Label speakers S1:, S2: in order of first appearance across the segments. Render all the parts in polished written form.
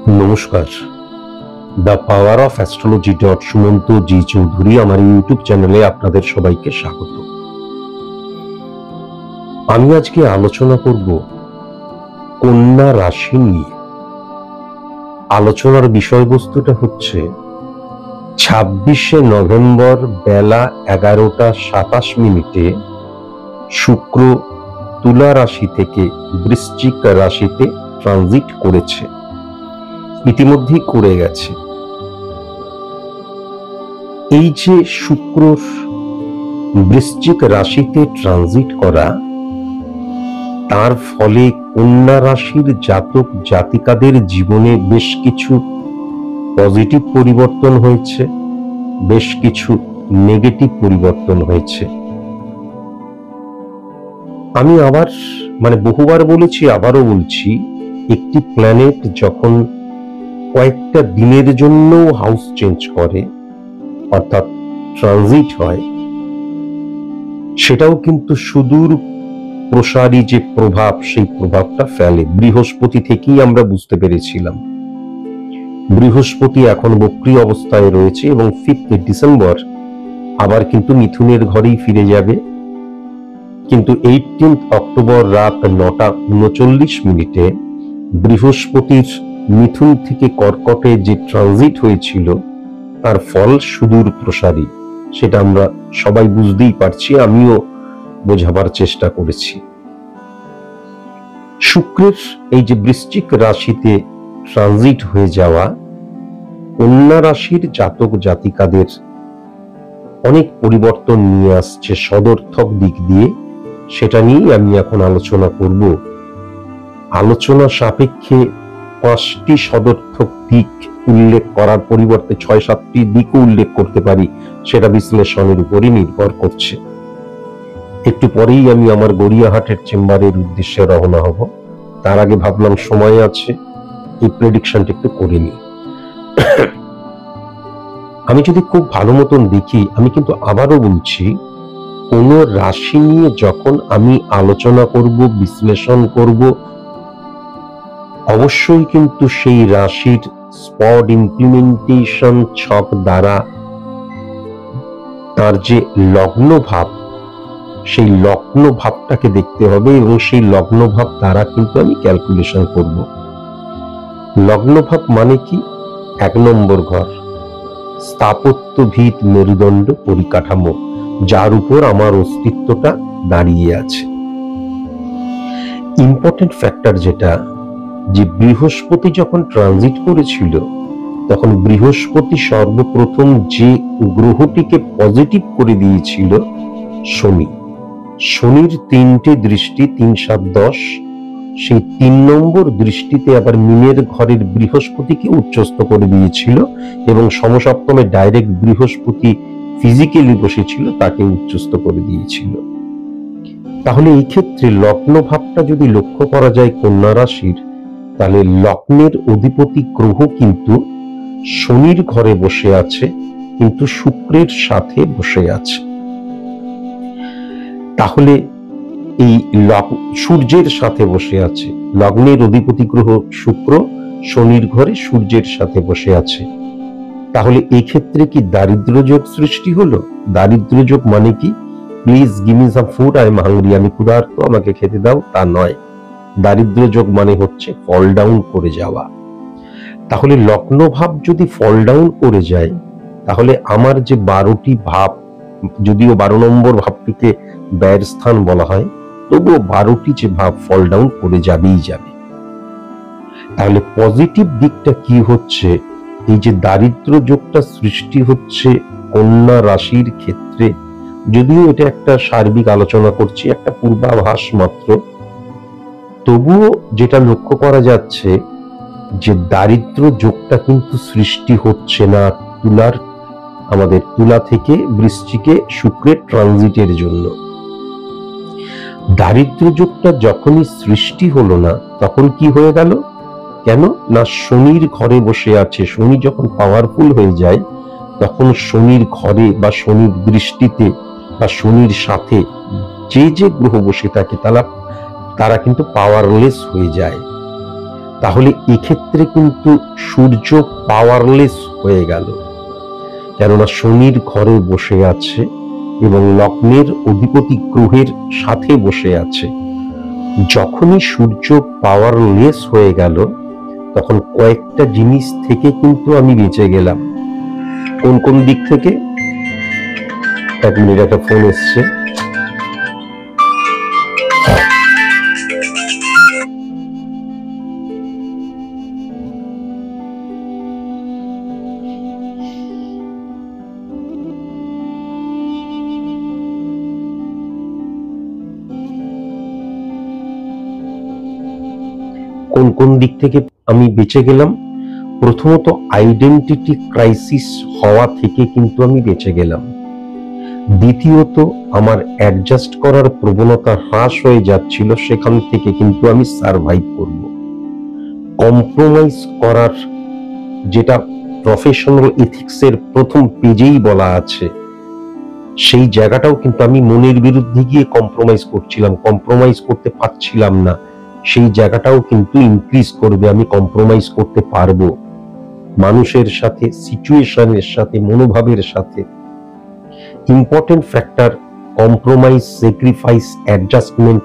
S1: নমস্কার, the power of astrology Sumanta ji Chowdhury আমার YouTube চ্যানেলে আপনাদের সবাইকে স্বাগত। আমি আজকে আলোচনা করব কন্যা রাশি নিয়ে। আলোচনার বিষয়বস্তুটা হচ্ছে 26শে নভেম্বর বেলা 11টা 27 শুক্র তুলা রাশি থেকে বৃশ্চিক রাশিতে ট্রানজিট করেছে, ইতিমধ্যেই করে গেছে। এই যে শুক্রর বৃশ্চিক রাশিতে ট্রানজিট করা, তার ফলে কন্যা রাশির জাতক জাতিকাদের জীবনে বেশ কিছু পজিটিভ পরিবর্তন হয়েছে, বেশ কিছু নেগেটিভ পরিবর্তন হয়েছে। আমি আবার বহুবার বলেছি, আবারও বলছি, একটি প্ল্যানেট যখন কয়েকটা দিনের জন্য হাউস চেঞ্জ করে, অর্থাৎ ট্রানজিট হয়, সেটাও কিন্তু সুদূর প্রসারী যে প্রভাব, সেই প্রভাবটা ফেলে। বৃহস্পতি থেকেই আমরা বুঝতে পেরেছিলাম। বৃহস্পতি এখন বক্রী অবস্থায় রয়েছে এবং 5 ডিসেম্বর আবার কিন্তু মিথুনের ঘরেই ফিরে যাবে। কিন্তু 18 অক্টোবর রাত 9টা 39 বৃহস্পতির মিথুন থেকে কর্কটে যে ট্রানজিট হয়েছিল, তার ফল সুদূর প্রসারী। সেটা আমরা সবাই বুঝতেই পারছি, আমিও বোঝাবার চেষ্টা করেছি। শুক্রের এই যে বৃশ্চিক রাশিতে ট্রানজিট হয়ে যাওয়া কন্যা রাশির জাতক জাতিকাদের অনেক পরিবর্তন নিয়ে আসছে সদর্থক দিক দিয়ে। সেটা নিয়েই আমি এখন আলোচনা করব। আলোচনা সাপেক্ষে 5টি সদর্থক দিক উল্লেখ করার পরিবর্তে 6-7টি দিকও উল্লেখ করতে পারি, সেটা বিশ্লেষণের উপরই নির্ভর করছে। একটু পরেই আমি আমার গড়িয়াহাটের চেম্বারের উদ্দেশ্যে রওনা হব। তার আগে ভাবলাম সময় আছে, এই প্রেডিকশনটা একটু করে নিই। আমি যদি খুব ভালো মতন দেখি, আমি কিন্তু আবারও বলছি, কোন রাশি নিয়ে যখন আমি আলোচনা করব, বিশ্লেষণ করব, অবশ্যই কিন্তু সেই রাশির স্পট ইমপ্লিমেন্টেশন ছক দ্বারা তার যে লগ্ন ভাব, সেই লগ্ন ভাবটাকে দেখতে হবে এবং সেই লগ্ন ভাব দ্বারা কিন্তু আমি ক্যালকুলেশন করব। লগ্ন ভাব মানে কি? 1 নম্বর ঘর, স্থাপত্য ভিত মেরুদণ্ড পরিকাঠামো, যার উপর আমার অস্তিত্বটা দাঁড়িয়ে আছে। ইম্পর্টেন্ট ফ্যাক্টর যেটা, যে বৃহস্পতি যখন ট্রানজিট করেছিল, তখন বৃহস্পতি সর্বপ্রথম যে গ্রহটিকে পজিটিভ করে দিয়েছিল শনি। শনির 3টে দৃষ্টি, 3, 7, 10, সেই 3 নম্বর দৃষ্টিতে আবার মীনের ঘরের বৃহস্পতিকে উচ্চস্থ করে দিয়েছিল এবং সমসপ্তমে ডাইরেক্ট বৃহস্পতি ফিজিক্যালি বসেছিল, তাকে উচ্চস্থ করে দিয়েছিল। তাহলে এই ক্ষেত্রে লগ্ন ভাবটা যদি লক্ষ্য করা যায় কন্যা রাশির, তাহলে লগ্নের অধিপতি গ্রহ কিন্তু শনির ঘরে বসে আছে, কিন্তু শুক্রের সাথে বসে আছে। তাহলে এই সূর্যের সাথে বসে আছে, লগ্নের অধিপতি গ্রহ শুক্র শনির ঘরে সূর্যের সাথে বসে আছে। তাহলে এই ক্ষেত্রে কি দারিদ্র যোগ সৃষ্টি হলো? দারিদ্র যোগ মানে কি? Please give me some food, I am hungry, আমি ক্ষুধার্ত, আমাকে খেতে দাও, তা নয়। দারিদ্র যোগ মানে হচ্ছে ফল ডাউন করে যাওয়া। তাহলে লগ্ন ভাব যদি ফল ডাউন করে যায়, তাহলে আমার যে 12টি ভাব, যদিও 12 নম্বর ভাবটিকে ব্যয়ের স্থান বলা হয়, তবুও 12টি যে ভাব ফল ডাউন করে যাবেই যাবে। তাহলে পজিটিভ দিকটা কি হচ্ছে? এই যে দারিদ্র যোগটা সৃষ্টি হচ্ছে কন্যা রাশির ক্ষেত্রে, যদিও এটা একটা সার্বিক আলোচনা করছি, একটা পূর্বাভাস মাত্র, তবুও যেটা লক্ষ্য করা যাচ্ছে যে দারিদ্র যোগটা কিন্তু সৃষ্টি হচ্ছে না আমাদের তুলা থেকে বৃশ্চিকে শুক্রের ট্রানজিটের জন্য। দারিদ্র যোগটা যখনই সৃষ্টি হলো না, তখন কি হয়ে গেল? কেন না, শনির ঘরে বসে আছে। শনি যখন পাওয়ারফুল হয়ে যায়, তখন শনির ঘরে বা শনির দৃষ্টিতে বা শনির সাথে যে যে গ্রহ বসে থাকে, তারা কিন্তু পাওয়ারলেস হয়ে যায়। তাহলে এক্ষেত্রে কিন্তু সূর্য পাওয়ারলেস হয়ে গেল, কেননা শনির ঘরে বসে আছে এবং লগ্নের অধিপতি গ্রহের সাথে বসে আছে। যখনই সূর্য পাওয়ারলেস হয়ে গেল তখন কয়েকটা জিনিস থেকে কিন্তু আমি বেঁচে গেলাম। কোন কোন দিক থেকে? এক মিনিট, একটা ফোন এসছে। কোন কোন দিক থেকে আমি বেঁচে গেলাম? প্রথমত আইডেন্টিটি ক্রাইসিস হওয়া থেকে কিন্তু আমি বেঁচে গেলাম। দ্বিতীয়ত আমার অ্যাডজাস্ট করার প্রবণতা হ্রাস হয়ে যাচ্ছিল, সেখান থেকে কিন্তু আমি সারভাইভ করব। কম্প্রোমাইজ করার, যেটা প্রফেশনাল এথিক্সের প্রথম পেজেই বলা আছে, সেই জায়গাটাও কিন্তু আমি মনের বিরুদ্ধে গিয়ে কম্প্রোমাইজ করছিলাম, কম্প্রোমাইজ করতে পারছিলাম না, সেই জায়গাটাও কিন্তু ইনক্রিজ করবে। আমি কম্প্রোমাইজ করতে পারবো মানুষের সাথে, সিচুয়েশনের সাথে, মনোভাবের সাথে। Important factor compromise, sacrifice, adjustment,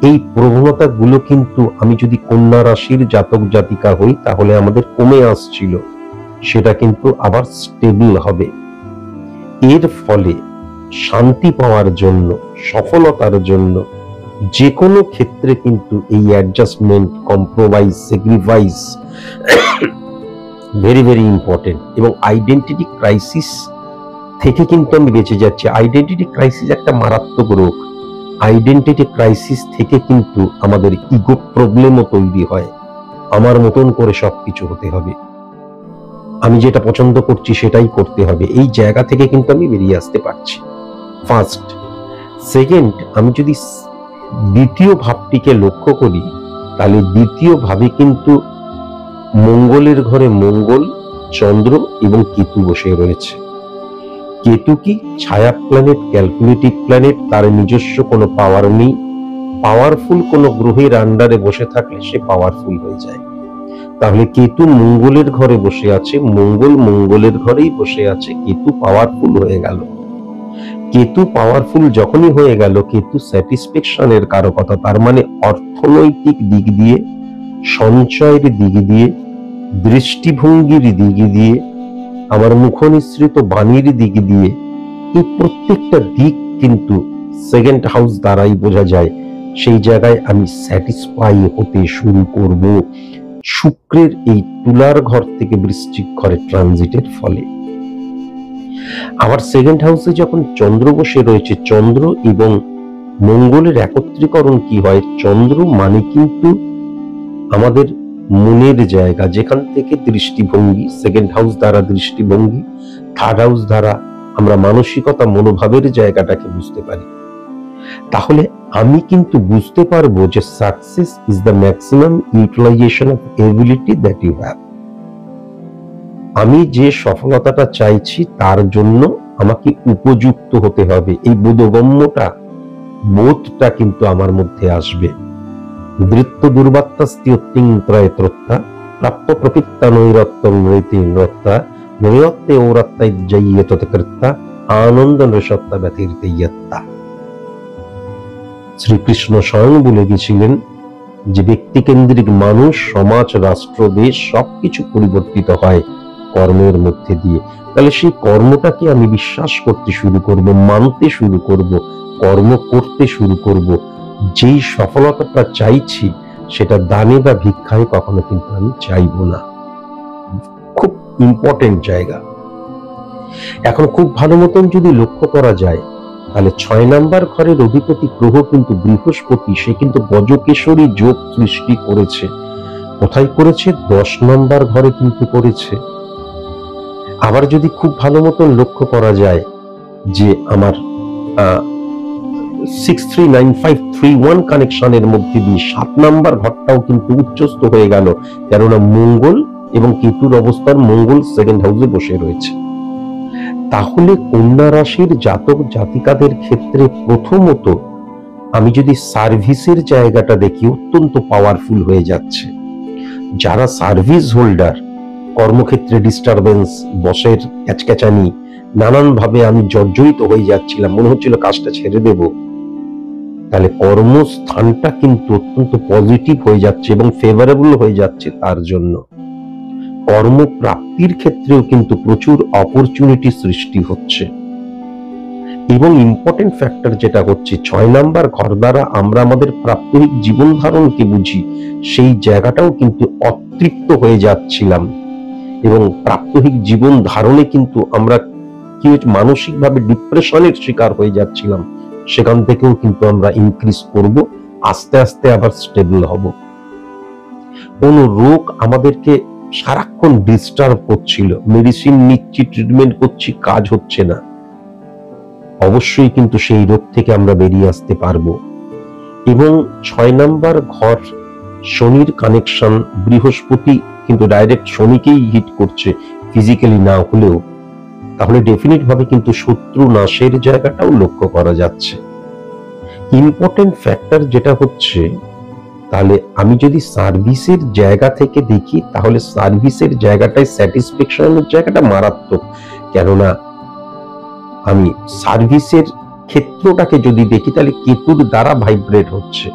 S1: এই প্রবণতাগুলো কিন্তু আমি যদি কন্যা রাশির জাতক জাতিকা হই তাহলে আমাদের কমে আসছিল, সেটা কিন্তু আবার স্টেবল হবে। এর ফলে শান্তি পাওয়ার জন্য, সফলতার জন্য যে কোনো ক্ষেত্রে কিন্তু এই adjustment, compromise, sacrifice very very important. এবং আইডেন্টিটি ক্রাইসিস থেকে কিন্তু আমি বেঁচে যাচ্ছি। আইডেন্টিটি ক্রাইসিস একটা মারাত্মক রোগ। আইডেন্টিটি ক্রাইসিস থেকে কিন্তু আমাদের ইগো প্রবলেমও তৈরি হয়। আমার মতন করে সবকিছু হতে হবে, আমি যেটা পছন্দ করছি সেটাই করতে হবে, এই জায়গা থেকে কিন্তু আমি বেরিয়ে আসতে পারছি। ফার্স্ট। সেকেন্ড, আমি যদি দ্বিতীয় ভাবটিকে লক্ষ্য করি তাহলে দ্বিতীয় ভাবে কিন্তু মঙ্গলের ঘরে মঙ্গল, চন্দ্র এবং কেতু বসে রয়েছে। কেতু কি ছায়া প্ল্যানেট, ক্যালকুলেটিভ প্ল্যানেট, তার নিজস্ব কোনো পাওয়ার নেই। পাওয়ারফুল কোনো গ্রহের আন্ডারে বসে থাকলে সে পাওয়ারফুল হয়ে যায়। তাহলে কেতু মঙ্গলের ঘরে বসে আছে, মঙ্গল মঙ্গলের ঘরেই বসে আছে, কেতু পাওয়ারফুল হয়ে গেল। কেতু পাওয়ারফুল যখনই হয়ে গেল, কেতু স্যাটিসফ্যাকশনের কারকতা, তার মানে অর্থনৈতিক দিক দিয়ে, সঞ্চয়ের দিক দিয়ে, দৃষ্টিভঙ্গির দিক দিয়ে, আমার মুখনিসৃত বাণীর দিক দিয়ে, এই প্রত্যেকটা দিক কিন্তু সেকেন্ড হাউস দ্বারাই বোঝা যায়। সেই জায়গায় আমি স্যাটিসফাই হতে শুরু করব শুক্রের এই তুলার ঘর থেকে বৃশ্চিক ঘরে ট্রানজিটের ফলে। আবার সেকেন্ড হাউসে যখন চন্দ্র বসে রয়েছে, চন্দ্র এবং মঙ্গলের একত্রীকরণ কি হয়? চন্দ্র মানে কিন্তু আমাদের মনের জায়গা, যেখান থেকে দৃষ্টিভঙ্গি, সেকেন্ড হাউস দ্বারা দৃষ্টিভঙ্গি, থার্ড হাউস দ্বারা আমরা মানসিকতা, মনোভাবের জায়গাটাকে বুঝতে পারি। তাহলে আমি কিন্তু বুঝতে পারবো যে success is the maximum utilisation of ability that you have. আমি যে সফলতাটা চাইছি তার জন্য আমাকে উপযুক্ত হতে হবে, এই বোধগম্যটা, বোধটা কিন্তু আমার মধ্যে আসবে। দৃত্ত দুর্বাত্তাস্তিয়ত্তিং ত্রয়ত্রত্তা প্রাপ্য প্রকৃত্তা নৈরত্তম নৈতি নৃত্তা নৈরত্তে ঔরত্তাই জয়্যতকৃত্তা আনন্দ নৃসত্তা ব্যতির্তেয়ত্তা। শ্রীকৃষ্ণ স্বয়ং বলে গেছিলেন যে ব্যক্তিকেন্দ্রিক মানুষ, সমাজ, রাষ্ট্র, দেশ সবকিছু পরিবর্তিত হয় কর্মের মধ্যে দিয়ে। তাহলে সেই কর্মটাকে আমি বিশ্বাস করতে শুরু করব, মানতে শুরু করব, কর্ম করতে শুরু করব। যেই সফলতাটা চাইছি সেটা দানে বা ভিক্ষায় কখনো কিন্তু আমি চাইব না। খুব ইম্পর্টেন্ট জায়গা। এখন খুব ভালো মতন যদি লক্ষ্য করা যায় তাহলে 6 নাম্বার ঘরের অধিপতি গ্রহ কিন্তু বৃহস্পতি, সে কিন্তু গজকেশরী যোগ সৃষ্টি করেছে। কোথায় করেছে? 10 নাম্বার ঘরে কিন্তু করেছে। আবার যদি খুব ভালো মতন লক্ষ্য করা যায় যে আমার 639531 কানেকশনের মধ্যে দিয়ে 7 নাম্বার ঘরটাও কিন্তু উচ্চস্থ হয়ে গেল, কেননা মঙ্গল এবং কেতুর অবস্থান, মঙ্গল সেকেন্ড হাউসে বসে রয়েছে। তাহলে কন্যা রাশির জাতক জাতিকাদের ক্ষেত্রে প্রথমত আমি যদি সার্ভিসের জায়গাটা দেখি, অত্যন্ত পাওয়ারফুল হয়ে যাচ্ছে। যারা সার্ভিস হোল্ডার, কর্মক্ষেত্রে ডিস্টারবেন্স, বসের ক্যাচক্যাচানি, নানানভাবে আমি জর্জরিত হয়ে যাচ্ছিলাম, মনে হচ্ছিল কাজটা ছেড়ে দেব, তাহলে কর্মস্থানটা কিন্তু অত্যন্ত পজিটিভ হয়ে যাচ্ছে এবং ফেভারেবল হয়ে যাচ্ছে। তার জন্য কর্মপ্রাপ্তির ক্ষেত্রেও কিন্তু প্রচুর অপরচুনিটি সৃষ্টি হচ্ছে। এবং ইম্পর্টেন্ট ফ্যাক্টর যেটা হচ্ছে 6 নাম্বার ঘর দ্বারা আমরা আমাদের প্রাত্যহিক জীবন ধারণকে বুঝি, সেই জায়গাটাও কিন্তু অতৃপ্ত হয়ে যাচ্ছিলাম এবং প্রাত্যহিক জীবন ধারণে কিন্তু আমরা কি মানসিকভাবে ডিপ্রেশনের শিকার হয়ে যাচ্ছিলাম। সেখান থেকেও কিন্তু আমরা ইনক্রিজ করব, আস্তে আস্তে আবার স্টেবল হব। কোন রোগ আমাদেরকে সারাক্ষণ ডিস্টার্ব করছিল, মেডিসিন নিচ্ছি, ট্রিটমেন্ট করছি, কাজ হচ্ছে না, অবশ্যই কিন্তু সেই রোগ থেকে আমরা বেরিয়ে আসতে পারবো। এবং 6 নাম্বার ঘর শনির কানেকশন, বৃহস্পতি কিন্তু ডাইরেক্ট শনিকেই হিট করছে ফিজিক্যালি না হলেও, তাহলে ডেফিনিট ভাবে কিন্তু শত্রু নাশের জায়গাটাও লক্ষ্য করা যাচ্ছে। ইম্পর্টেন্ট ফ্যাক্টর যেটা হচ্ছে, তাহলে আমি যদি সার্ভিসের জায়গা থেকে দেখি, তাহলে সার্ভিসের জায়গাটায় স্যাটিসফ্যাকশনের জায়গাটা মারাত্মক। কেননা আমি সার্ভিসের ক্ষেত্রটাকে যদি দেখি, তাহলে কেতুর দ্বারা ভাইব্রেট হচ্ছে।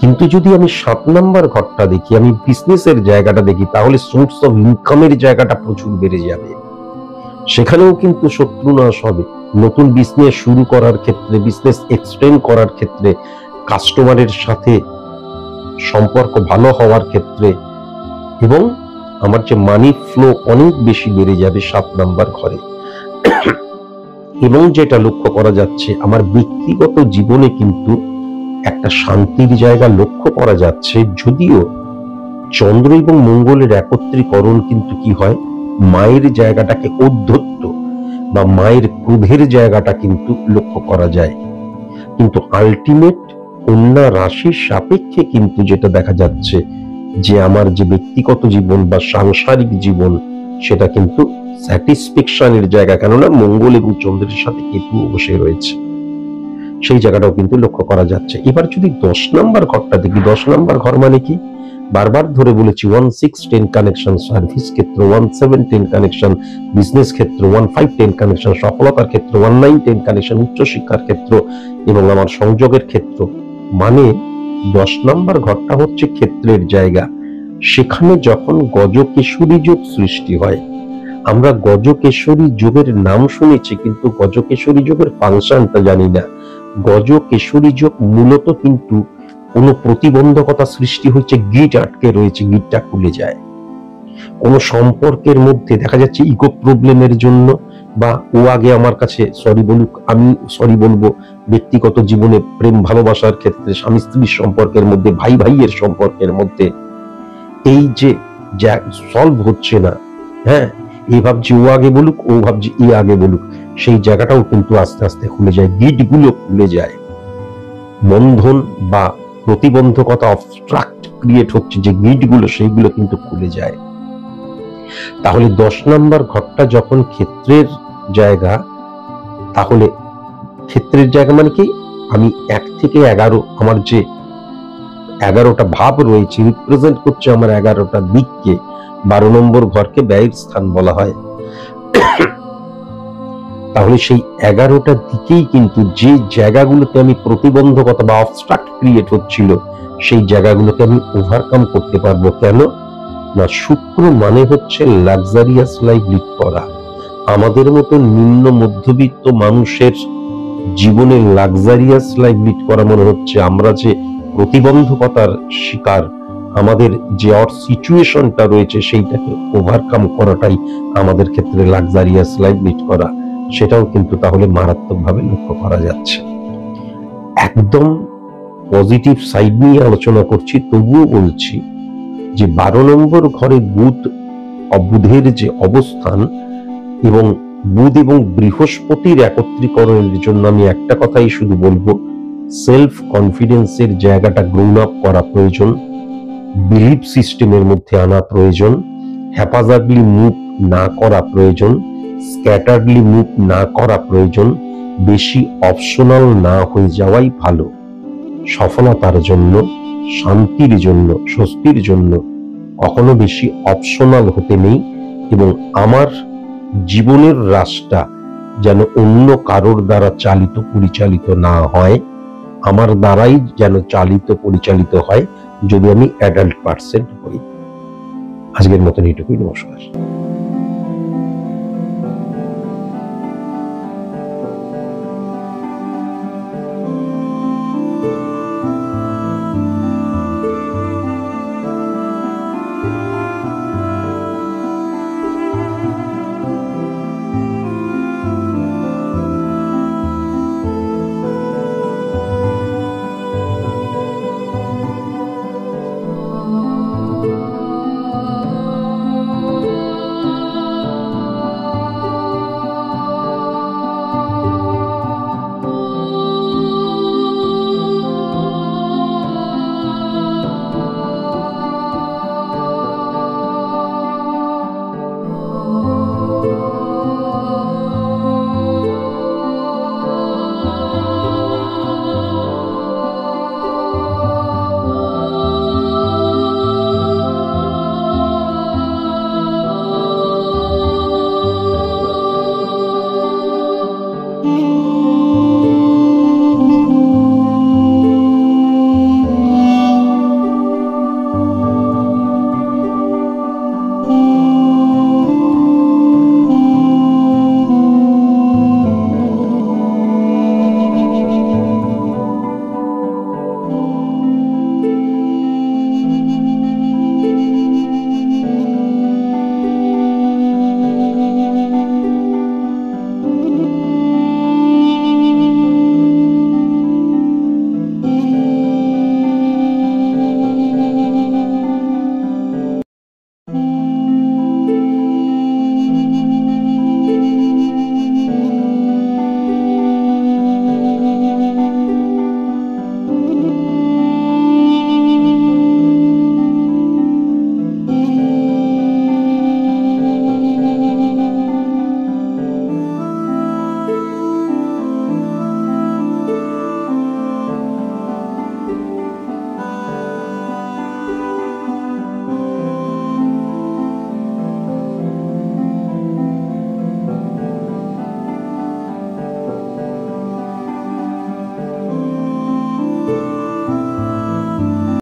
S1: কিন্তু যদি আমি 7 নাম্বার ঘরটা দেখি, আমি বিজনেসের জায়গাটা দেখি, তাহলে সোর্স অফ ইনকামের জায়গাটা প্রচুর বেড়ে যাবে। সেখানেও কিন্তু শত্রু নাশ হবে। নতুন বিজনেস শুরু করার ক্ষেত্রে, বিজনেস এক্সটেন্ড করার ক্ষেত্রে, কাস্টমারের সাথে সম্পর্ক ভালো হওয়ার ক্ষেত্রে, এবং আমার যে মানি ফ্লো অনেক বেশি বেড়ে যাবে 7 নাম্বার ঘরে। এবং যেটা লক্ষ্য করা যাচ্ছে, আমার ব্যক্তিগত জীবনে কিন্তু একটা শান্তির জায়গা লক্ষ্য করা যাচ্ছে। যদিও চন্দ্র এবং মঙ্গলের একত্রীকরণ কিন্তু কি হয়, মায়ের জায়গাটাকে ঔদ্ধত্য বা মায়ের ক্রোধের জায়গাটা কিন্তু লক্ষ্য করা যায়। কিন্তু আলটিমেট কন্যা রাশির সাপেক্ষে কিন্তু যেটা দেখা যাচ্ছে, যে আমার যে ব্যক্তিগত জীবন বা সাংসারিক জীবন, সেটা কিন্তু স্যাটিসফ্যাকশনের জায়গা। কেননা মঙ্গল এবং চন্দ্রের সাথে কেতু বসে রয়েছে, সেই জায়গাটাও কিন্তু লক্ষ্য করা যাচ্ছে। এবার যদি 10 নাম্বার ঘরটা দেখি, 10 নাম্বার ঘর মানে কি, বারবার ধরে বলেছি 1-6-10 কানেকশন সার্ভিস ক্ষেত্র, 1-7-10 কানেকশন বিজনেস ক্ষেত্র, 1-5-10 কানেকশন সফলতার ক্ষেত্র, 1-9-10 কানেকশন উচ্চশিক্ষার ক্ষেত্র এবং আমার সংযোগের ক্ষেত্র। মানে 10 নাম্বার ঘরটা হচ্ছে ক্ষেত্রের জায়গা। সেখানে যখন গজকেশরী যোগ সৃষ্টি হয়, আমরা গজকেশরী যোগের নাম শুনেছি, কিন্তু গজকেশরী যোগের ফাংশনটা জানি না। গজকেশরী যোগ মূলত কিন্তু কোনো প্রতিবন্ধকতা সৃষ্টি হচ্ছে, গিট আটকে রয়েছে, গিটটা খুলে যায়। কোনো সম্পর্কের মধ্যে দেখা যাচ্ছে ইগো প্রবলেমের জন্য, বা ও আগে আমার কাছে সরি বলুক, আমি সরি বলবো, ব্যক্তিগত জীবনে প্রেম ভালোবাসার ক্ষেত্রে, স্বামী স্ত্রীর সম্পর্কের মধ্যে, ভাই ভাইয়ের সম্পর্কের মধ্যে এই যে সলভ হচ্ছে না, হ্যাঁ, এই ভাবছি ও আগে বলুক, ও ভাবছি ই আগে বলুক, সেই জায়গাটাও কিন্তু আস্তে আস্তে খুলে যায়, গিটগুলো খুলে যায়। বন্ধন বা প্রতিবন্ধকতা, অবস্ট্রাক্ট ক্রিয়েট হচ্ছে যে গিটগুলো, সেইগুলো কিন্তু খুলে যায়। তাহলে 10 নাম্বার ঘরটা যখন ক্ষেত্রের জায়গা, তাহলে ক্ষেত্রের জায়গা মানে কি, আমি 1 থেকে 11, আমার যে 11টা ভাব রয়েছে, রিপ্রেজেন্ট করছে আমার 11টা দিককে। 12 নম্বর ঘরকে ব্যয়ের স্থান বলা হয়। তাহলে সেই 11টা দিকেই কিন্তু যে জায়গাগুলোতে আমি প্রতিবন্ধকতা বা অবস্ট্রাক্ট ক্রিয়েট হচ্ছিল, সেই জায়গাগুলোকে আমি ওভারকাম করতে পারবো। কেন না, শুক্র মানে হচ্ছে লাক্সারিয়াস লাইফ লিড করা। আমাদের মতো নিম্ন মধ্যবিত্ত মানুষের জীবনে লাক্সারিয়াস লাইফ লিড করা মনে হচ্ছে আমরা যে প্রতিবন্ধকতার শিকার, আমাদের যে সিচুয়েশনটা রয়েছে, সেইটাকে ওভারকাম করাটাই আমাদের ক্ষেত্রে লাক্সারিয়াস লাইফ লিড করা। সেটাও কিন্তু তাহলে মারাত্মকভাবে লক্ষ্য করা যাচ্ছে। একদম পজিটিভ সাইড নিয়ে আলোচনা করছি, তবুও বলছি যে 12 নম্বর ঘরে বুধের যে অবস্থান এবং বুধ এবং বৃহস্পতির একত্রীকরণের জন্য আমি একটা কথাই শুধু বলবো, সেলফ কনফিডেন্সের জায়গাটা গ্রোন আপ করা প্রয়োজন, বিলিভ সিস্টেমের মধ্যে আনা প্রয়োজন, হ্যাপাজার্ডলি মুভ না করা প্রয়োজন, স্ক্যাটারলি মুভ না করা প্রয়োজন, বেশি অপশনাল না হয়ে যাওয়াই ভালো। সফলতার জন্য, শান্তির জন্য, স্বস্তির জন্য কখনো বেশি অপশনাল হতে নেই, এবং আমার জীবনের রাস্তা যেন অন্য কারোর দ্বারা চালিত পরিচালিত না হয়, আমার দ্বারাই যেন চালিত পরিচালিত হয় যদি আমি অ্যাডাল্ট পার্সন হই। আজকের মতন এইটুকুই, নমস্কার।